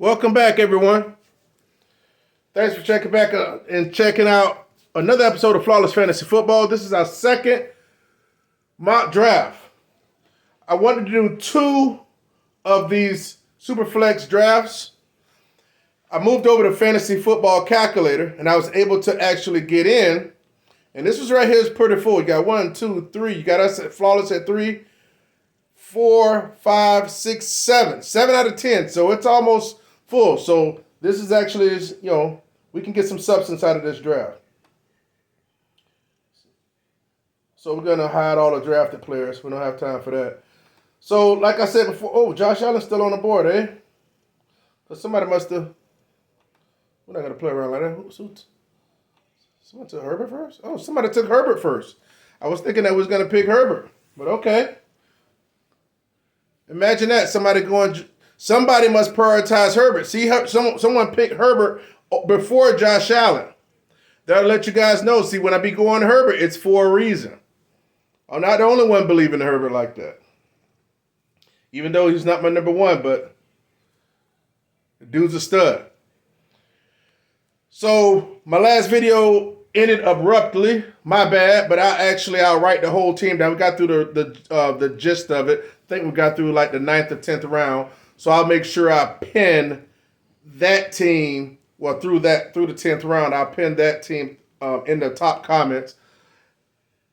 Welcome back, everyone. Thanks for checking back and checking out another episode of Flawless Fantasy Football. This is our second mock draft. I wanted to do 2 of these Superflex drafts. I moved over to Fantasy Football Calculator, and I was able to actually get in. And this was right here is pretty full. You got 1, 2, 3. You got us at Flawless at 3, 4, 5, 6, 7. 7 out of 10. So it's almost full. So this is actually, we can get some substance out of this draft. So we're going to hide all the drafted players. We don't have time for that. So like I said before, Josh Allen's still on the board, eh? Because somebody must have, we're not going to play around like that. Someone took Herbert first? Oh, somebody took Herbert first. I was thinking that we was going to pick Herbert, but okay. Imagine that. Somebody must prioritize Herbert. See, someone picked Herbert before Josh Allen. That'll let you guys know. See, when I be going Herbert, it's for a reason. I'm not the only one believing in Herbert like that. Even though he's not my number 1, but the dude's a stud. So my last video ended abruptly. My bad, but I'll write the whole team down. We got through the gist of it. I think we got through like the 9th or 10th round. So I'll make sure I pin that team. Well, through the 10th round, I'll pin that team in the top comments.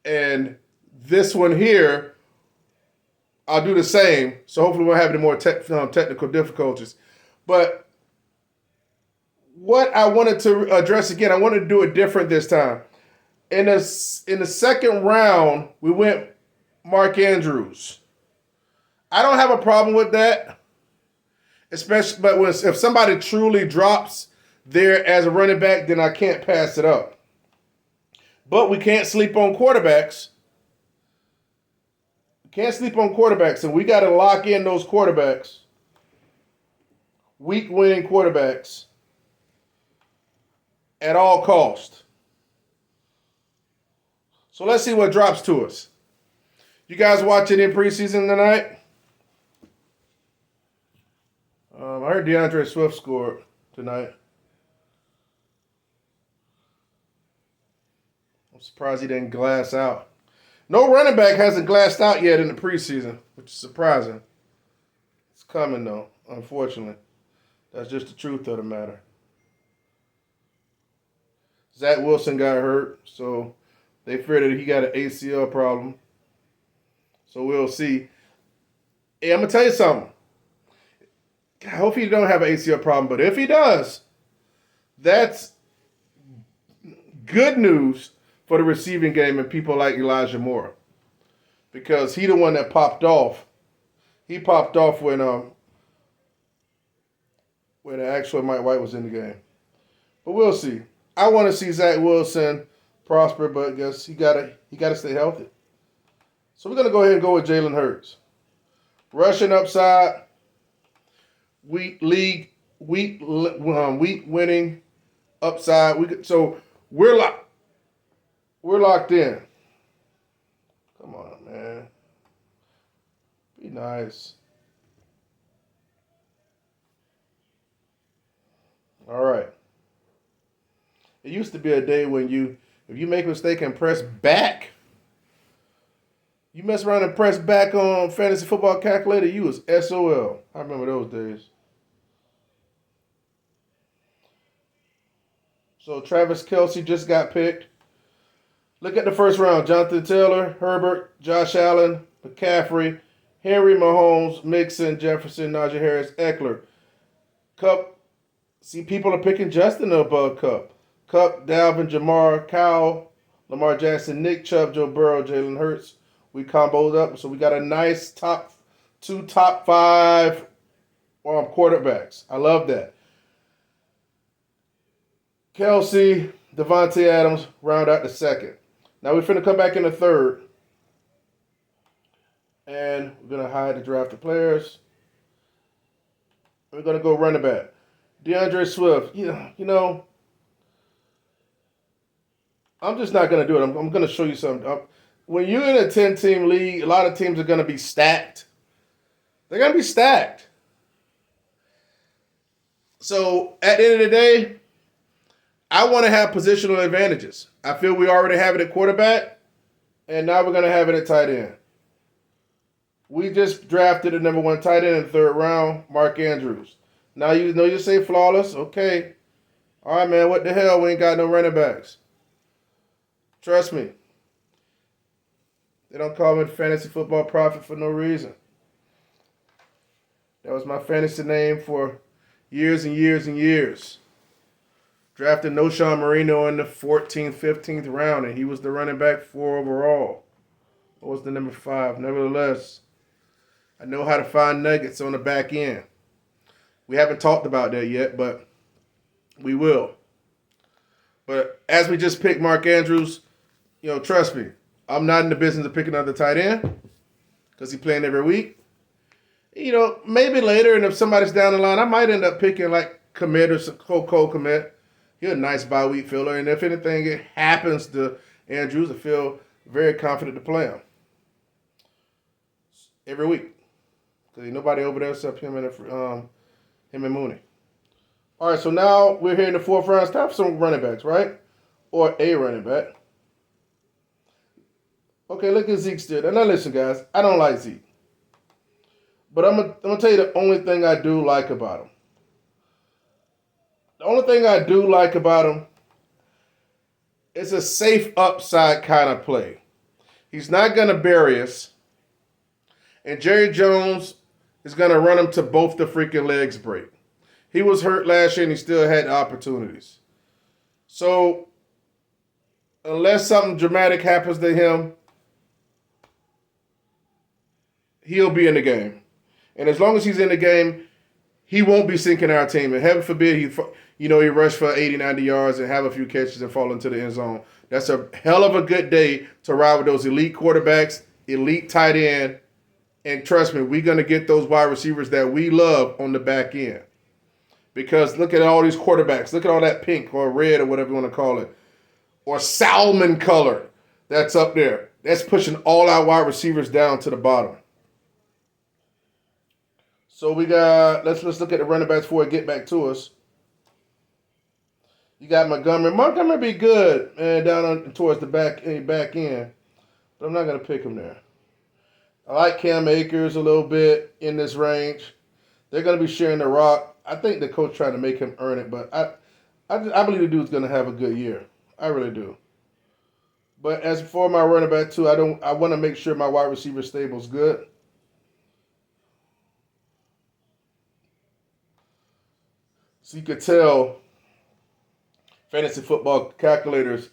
And this one here, I'll do the same. So hopefully we won't have any more technical difficulties. But what I wanted to address again, I wanted to do it different this time. In the second round, we went Mark Andrews. I don't have a problem with that, especially. But if somebody truly drops there as a running back, then I can't pass it up. But we can't sleep on quarterbacks. Can't sleep on quarterbacks, and we got to lock in those quarterbacks. Week-winning quarterbacks at all cost. So let's see what drops to us. You guys watching in preseason tonight? I heard DeAndre Swift scored tonight. I'm surprised he didn't glass out. No running back hasn't glassed out yet in the preseason, which is surprising. It's coming, though, unfortunately. That's just the truth of the matter. Zach Wilson got hurt, so they feared that he got an ACL problem. So we'll see. Hey, I'm going to tell you something. I hope he don't have an ACL problem, but if he does, that's good news for the receiving game and people like Elijah Moore, because he the one that popped off. He popped off when actually Mike White was in the game. But we'll see. I want to see Zach Wilson prosper, but I guess he gotta stay healthy. So we're gonna go ahead and go with Jalen Hurts. Rushing upside, week winning upside. So we're locked in. Come on, man. Be nice. All right. It used to be a day when if you make a mistake and press back, you mess around and press back on Fantasy Football Calculator, you was SOL. I remember those days. So Travis Kelce just got picked. Look at the first round. Jonathan Taylor, Herbert, Josh Allen, McCaffrey, Henry, Mahomes, Mixon, Jefferson, Najee Harris, Eckler. Cup. See, people are picking Justin above Cup. Cup, Dalvin, Jamar, Kyle, Lamar Jackson, Nick Chubb, Joe Burrow, Jalen Hurts. We comboed up. So we got a nice top 5 quarterbacks. I love that. Kelce, Devontae Adams, round out the second. Now we're finna come back in the third. And we're going to hide the drafted players. We're going to go running back. DeAndre Swift. I'm just not going to do it. I'm going to show you something. When you're in a 10-team league, a lot of teams are going to be stacked. They're going to be stacked. So at the end of the day, I want to have positional advantages. I feel we already have it at quarterback, and now we're going to have it at tight end. We just drafted the number 1 tight end in the 3rd round, Mark Andrews. Now you know you say flawless. Okay. All right, man, what the hell? We ain't got no running backs. Trust me. They don't call me the fantasy football prophet for no reason. That was my fantasy name for years and years and years. Drafted Noshawn Marino in the 14th, 15th round, and he was the running back 4 overall. What was the number 5? Nevertheless, I know how to find nuggets on the back end. We haven't talked about that yet, but we will. But as we just picked Mark Andrews, trust me, I'm not in the business of picking another tight end because he's playing every week. Maybe later, and if somebody's down the line, I might end up picking like Commit or some Cole Commit. He's a nice bye-week filler, and if anything it happens to Andrews, I feel very confident to play him every week because ain't nobody over there except him and Mooney. All right, so now we're here in the 4th round. It's time for some running backs, right? Or a running back. Okay, look at Zeke's still. Now listen, guys, I don't like Zeke. But I'm gonna tell you the only thing I do like about him. The only thing I do like about him is a safe upside kind of play. He's not gonna bury us. And Jerry Jones is gonna run him to both the freaking legs break. He was hurt last year and he still had opportunities. So unless something dramatic happens to him, he'll be in the game. And as long as he's in the game, he won't be sinking our team. And heaven forbid he rushed for 80, 90 yards and have a few catches and fall into the end zone. That's a hell of a good day to ride with those elite quarterbacks, elite tight end. And trust me, we're going to get those wide receivers that we love on the back end. Because look at all these quarterbacks. Look at all that pink or red or whatever you want to call it. Or salmon color that's up there. That's pushing all our wide receivers down to the bottom. So we got, let's look at the running backs before we get back to us. You got Montgomery. Montgomery be good, man, towards the back end. But I'm not going to pick him there. I like Cam Akers a little bit in this range. They're going to be sharing the rock. I think the coach trying to make him earn it, but I believe the dude's going to have a good year. I really do. But as for my running back too, I want to make sure my wide receiver stable's good. So you could tell fantasy football calculators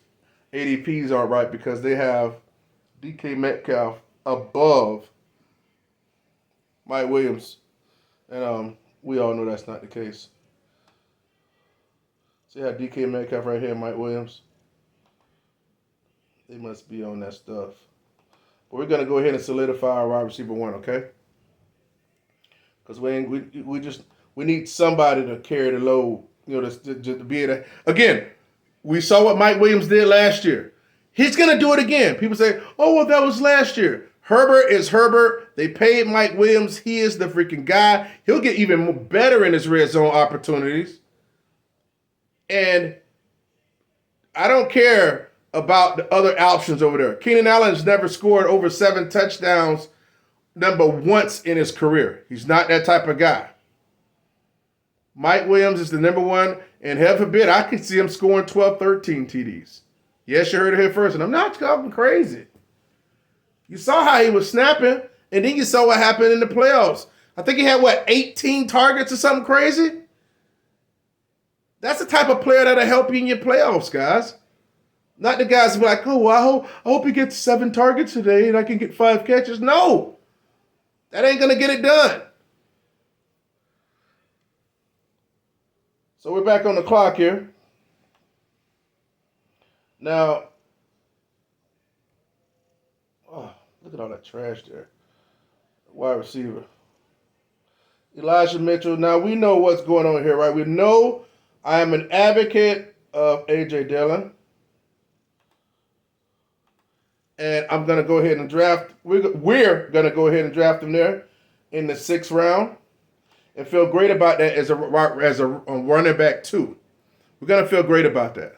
ADPs aren't right because they have DK Metcalf above Mike Williams. And we all know that's not the case. So you have DK Metcalf right here, Mike Williams. They must be on that stuff. But we're going to go ahead and solidify our wide receiver 1, okay? Because we need somebody to carry the load, to be able to. Again, we saw what Mike Williams did last year. He's going to do it again. People say, oh, well, that was last year. Herbert is Herbert. They paid Mike Williams. He is the freaking guy. He'll get even better in his red zone opportunities. And I don't care about the other options over there. Keenan Allen's never scored over 7 touchdowns once in his career. He's not that type of guy. Mike Williams is the number 1, and heaven forbid, I could see him scoring 12, 13 TDs. Yes, you heard it here first, and I'm not talking crazy. You saw how he was snapping, and then you saw what happened in the playoffs. I think he had, 18 targets or something crazy? That's the type of player that'll help you in your playoffs, guys. Not the guys who are like, oh, well, I hope he gets 7 targets today and I can get 5 catches. No, that ain't going to get it done. So we're back on the clock here. Now, look at all that trash there. Wide receiver. Elijah Mitchell. Now, we know what's going on here, right? We know I am an advocate of A.J. Dillon. And I'm going to go ahead and draft. We're going to go ahead and draft him there in the 6th round. and feel great about that as a running back too. We're gonna feel great about that.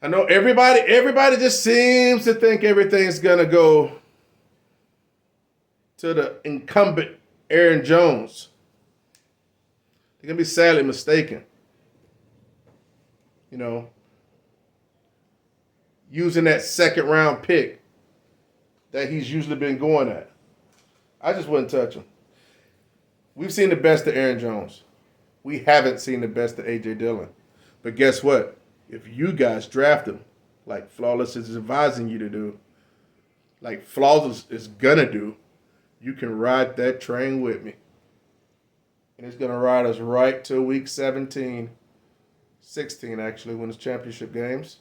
I know everybody just seems to think everything's gonna go to the incumbent Aaron Jones. They're gonna be sadly mistaken. You know, using that second round pick that he's usually been going at. I just wouldn't touch him. We've seen the best of Aaron Jones. We haven't seen the best of A.J. Dillon. But guess what? If you guys draft him, like Flawless is advising you to do, like Flawless is gonna do, you can ride that train with me. And it's gonna ride us right to week 17, 16 actually, when it's championship games.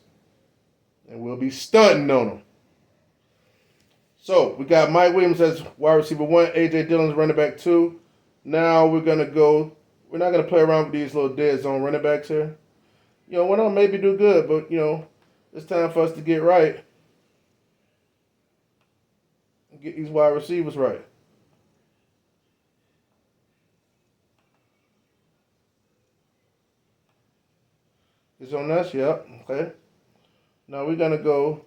And we'll be stunting on them. So we got Mike Williams as wide receiver 1, A.J. Dillon's running back 2. Now we're not gonna play around with these little dead zone running backs here. You know, one of them maybe do good, but you know, it's time for us to get right. And get these wide receivers right. It's on us, yep. Okay. Now we're gonna go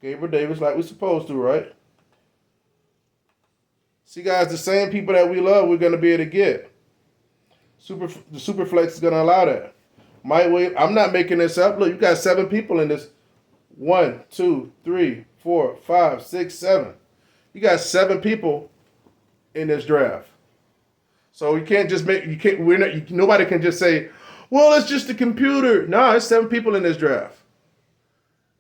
Gabriel Davis like we're supposed to, right? See, guys, the same people that we love, we're gonna be able to get. The super flex is gonna allow that. Mike Williams, I'm not making this up. Look, you got 7 people in this. 1, 2, 3, 4, 5, 6, 7. You got 7 people in this draft. So you can't just nobody can just say, well, it's just a computer. No, it's 7 people in this draft.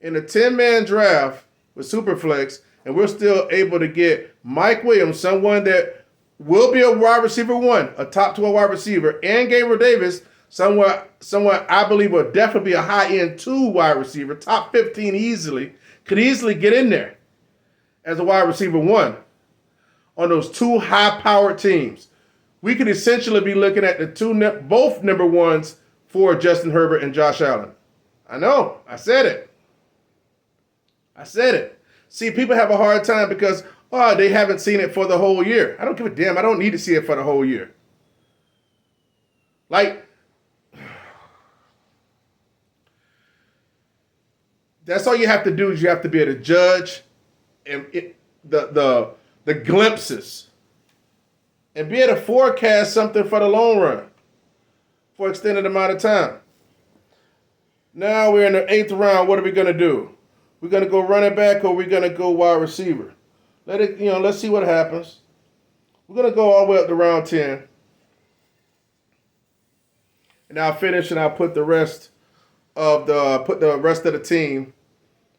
In a 10-man draft with Superflex, and we're still able to get Mike Williams, someone that will be a wide receiver 1, a top 12 wide receiver, and Gabriel Davis, someone I believe will definitely be a high-end 2 wide receiver, top 15 easily, could easily get in there as a wide receiver 1 on those 2 high-powered teams. We could essentially be looking at the both number 1s for Justin Herbert and Josh Allen. I know, I said it. See, people have a hard time because, they haven't seen it for the whole year. I don't give a damn. I don't need to see it for the whole year. Like, that's all you have to do is you have to be able to judge the glimpses and be able to forecast something for the long run for an extended amount of time. Now we're in the 8th round. What are we going to do? We're going to go running back or we're going to go wide receiver? Let's see what happens. We're going to go all the way up to round 10. And I'll finish and I'll put the rest of the team,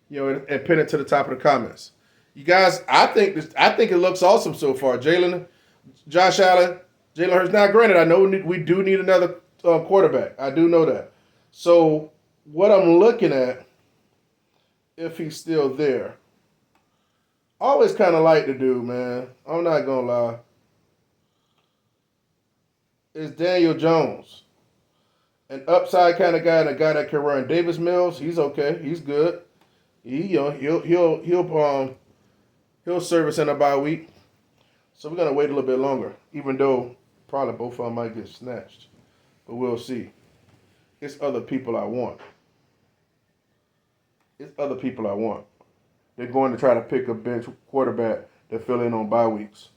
and pin it to the top of the comments. You guys, I think it looks awesome so far. Josh Allen, Jalen Hurts. Now, granted, I know we do need another quarterback. I do know that. So what I'm looking at, if he's still there, I always kind of like the dude, man. I'm not gonna lie. It's Daniel Jones, an upside kind of guy, and a guy that can run. Davis Mills, he's okay. He's good. He'll service in a bye week. So we're gonna wait a little bit longer, even though probably both of them might get snatched, but we'll see. It's other people I want. They're going to try to pick a bench quarterback to fill in on bye weeks.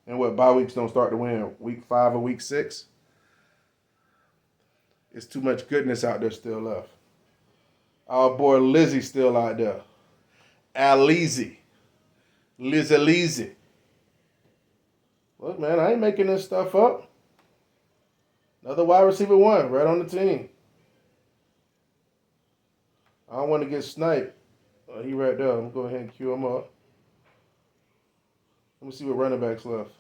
And what, bye weeks don't start to win week 5 or week 6? It's too much goodness out there still left. Our boy Lizzie's still out there. Lizzie. Look, man, I ain't making this stuff up. Another wide receiver 1 right on the team. I don't want to get sniped. He right there. I'm going to go ahead and cue him up. Let me see what running backs left.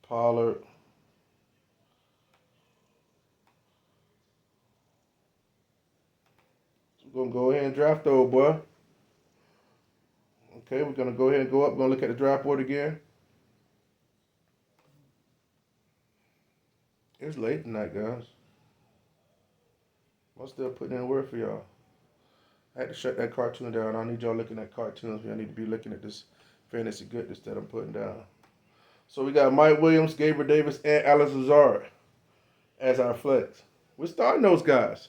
Pollard. We're going to go ahead and draft the old boy. Okay, we're going to go ahead and go up. We're going to look at the draft board again. It's late tonight, guys. I'm still putting in work for y'all. I had to shut that cartoon down. I need y'all looking at cartoons. I need to be looking at this fantasy goodness that I'm putting down. So we got Mike Williams, Gabriel Davis, and Alex Lazard as our flex. We're starting those guys.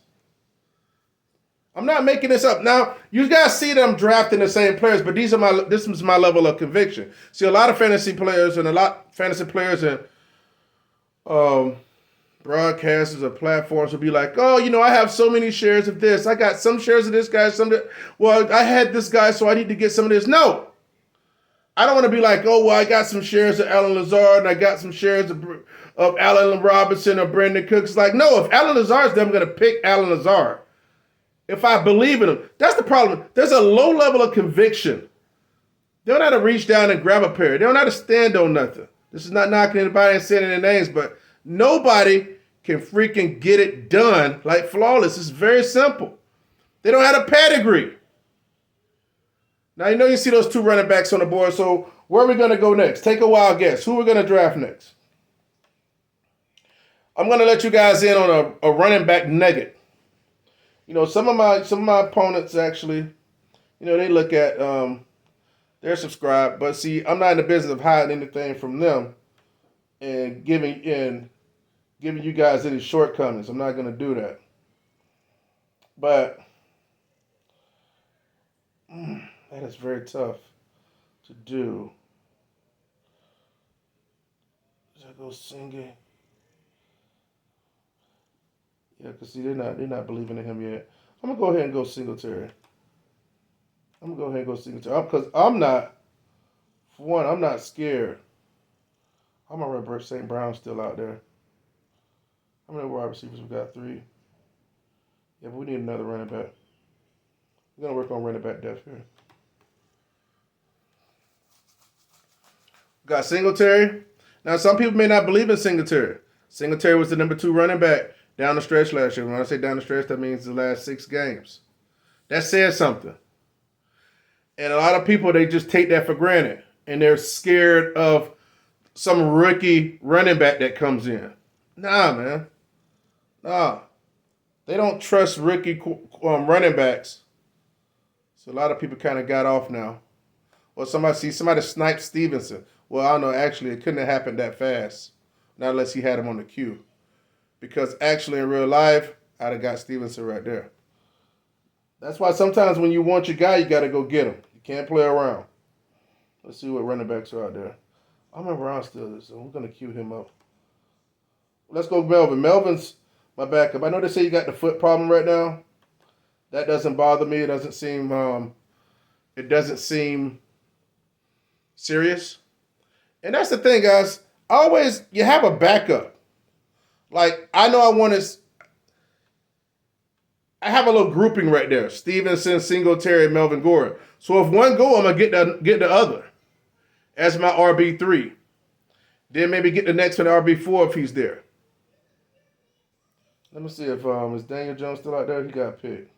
I'm not making this up. Now, you guys see them drafting the same players, but this is my level of conviction. See, a lot of fantasy players and broadcasters or platforms will be like, oh, I have so many shares of this. I got some shares of this guy, well, I had this guy, so I need to get some of this. No. I don't want to be like, oh, well, I got some shares of Alan Lazard and I got some shares of Allen Robinson or Brandon Cooks. It's like, no, if Alan Lazard's there, I'm going to pick Alan Lazard. If I believe in him. That's the problem. There's a low level of conviction. They don't have to reach down and grab a pair. They don't have to stand on nothing. This is not knocking anybody and saying their names, but nobody can freaking get it done like Flawless. It's very simple. They don't have a pedigree. Now, you see those two running backs on the board, so where are we going to go next? Take a wild guess. Who we're going to draft next? I'm going to let you guys in on a running back nugget. Some of my opponents actually, they look at, they're subscribed, but see, I'm not in the business of hiding anything from them and giving you guys any shortcomings. I'm not going to do that. But that is very tough to do. Should I go singing? Yeah, because see, they're not believing in him yet. I'm gonna go ahead and go Singletary. Because I'm not scared. I'm gonna run St. Brown still out there. How many wide receivers we got? 3. Yeah, but we need another running back. We're gonna work on running back depth here. We got Singletary. Now, some people may not believe in Singletary. Singletary was the number 2 running back down the stretch last year. When I say down the stretch, that means the last 6 games. That says something. And a lot of people, they just take that for granted. And they're scared of some rookie running back that comes in. Nah, man. Nah. They don't trust rookie running backs. So a lot of people kind of got off now. Or somebody sniped Stevenson. Well, I don't know. Actually, it couldn't have happened that fast. Not unless he had him on the queue. Because actually, in real life, I'd have got Stevenson right there. That's why sometimes when you want your guy, you got to go get him. You can't play around. Let's see what running backs are out there. I'm around still, so we're going to queue him up. Let's go Melvin. Melvin's my backup. I know they say you got the foot problem right now. That doesn't bother me. It doesn't seem serious. And that's the thing, guys. You have a backup. Like, I know I have a little grouping right there. Stevenson, Singletary, Melvin Gordon. So if one go, I'm going to get the other as my RB3. Then maybe get the next one, RB4 if he's there. Let me see if is Daniel Jones still out there? He got picked.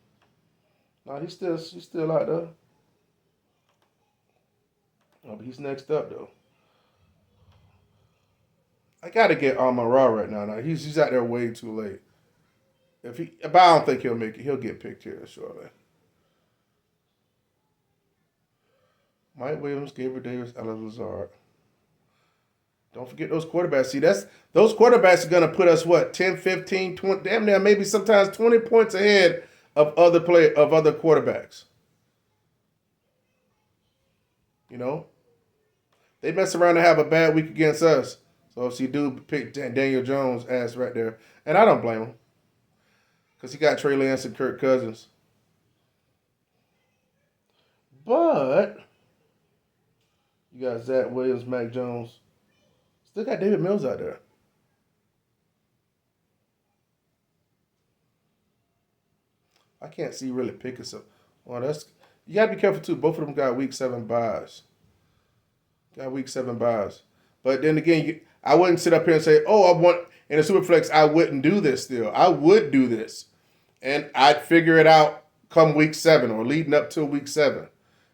No, he's still out there. Oh, but he's next up though. I gotta get Amon-Ra right now. Now he's out there way too late. But I don't think he'll make it. He'll get picked here shortly. Mike Williams, Gabriel Davis, Alex Lazard. Don't forget those quarterbacks. See, those quarterbacks are gonna put us 10, 15, 20, damn near maybe sometimes 20 points ahead of other quarterbacks. They mess around and have a bad week against us. So if you do pick Daniel Jones' ass right there, and I don't blame him, because he got Trey Lance and Kirk Cousins. But you got Zach Williams, Mac Jones. Still got David Mills out there. I can't see really picking some. Well, you got to be careful too. Both of them got week 7 buys. But then again, I wouldn't sit up here and say, in a Superflex, I wouldn't do this still. I would do this. And I'd figure it out come week 7 or leading up to week 7.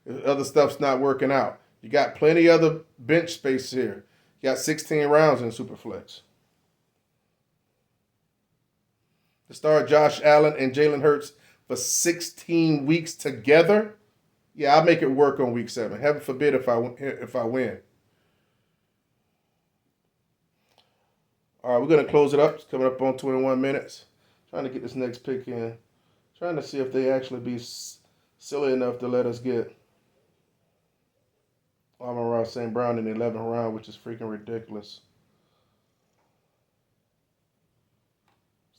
If other stuff's not working out. You got plenty of other bench space here. You got 16 rounds in Superflex. To start Josh Allen and Jalen Hurts for 16 weeks together. Yeah, I'll make it work on week 7. Heaven forbid if I win. All right, we're going to close it up. It's coming up on 21 minutes. Trying to get this next pick in. Trying to see if they actually be silly enough to let us get Amon-Ra St. Brown in the 11th round, which is freaking ridiculous.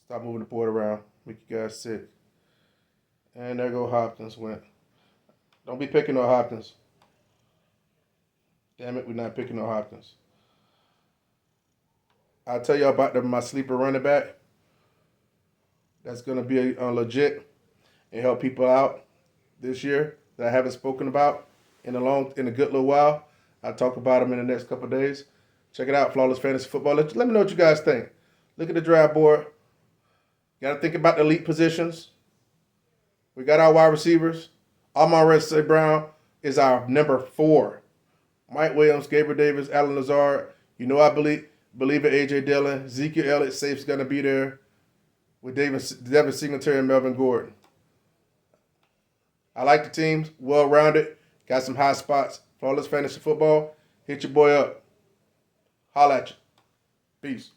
Stop moving the board around. Make you guys sick. And there go Hopkins went. Don't be picking no Hopkins. Damn it, we're not picking no Hopkins. I'll tell you about my sleeper running back. That's going to be legit and help people out this year that I haven't spoken about in a good little while. I'll talk about him in the next couple of days. Check it out, Flawless Fantasy Football. Let me know what you guys think. Look at the draft board. Got to think about the elite positions. We got our wide receivers. Amon-Ra St. Brown is our number 4. Mike Williams, Gabriel Davis, Allen Lazard. You know I believe in A.J. Dillon. Ezekiel Elliott safe's going to be there with Devin Singletary and Melvin Gordon. I like the teams. Well-rounded. Got some high spots. Flawless Fantasy Football. Hit your boy up. Holla at you. Peace.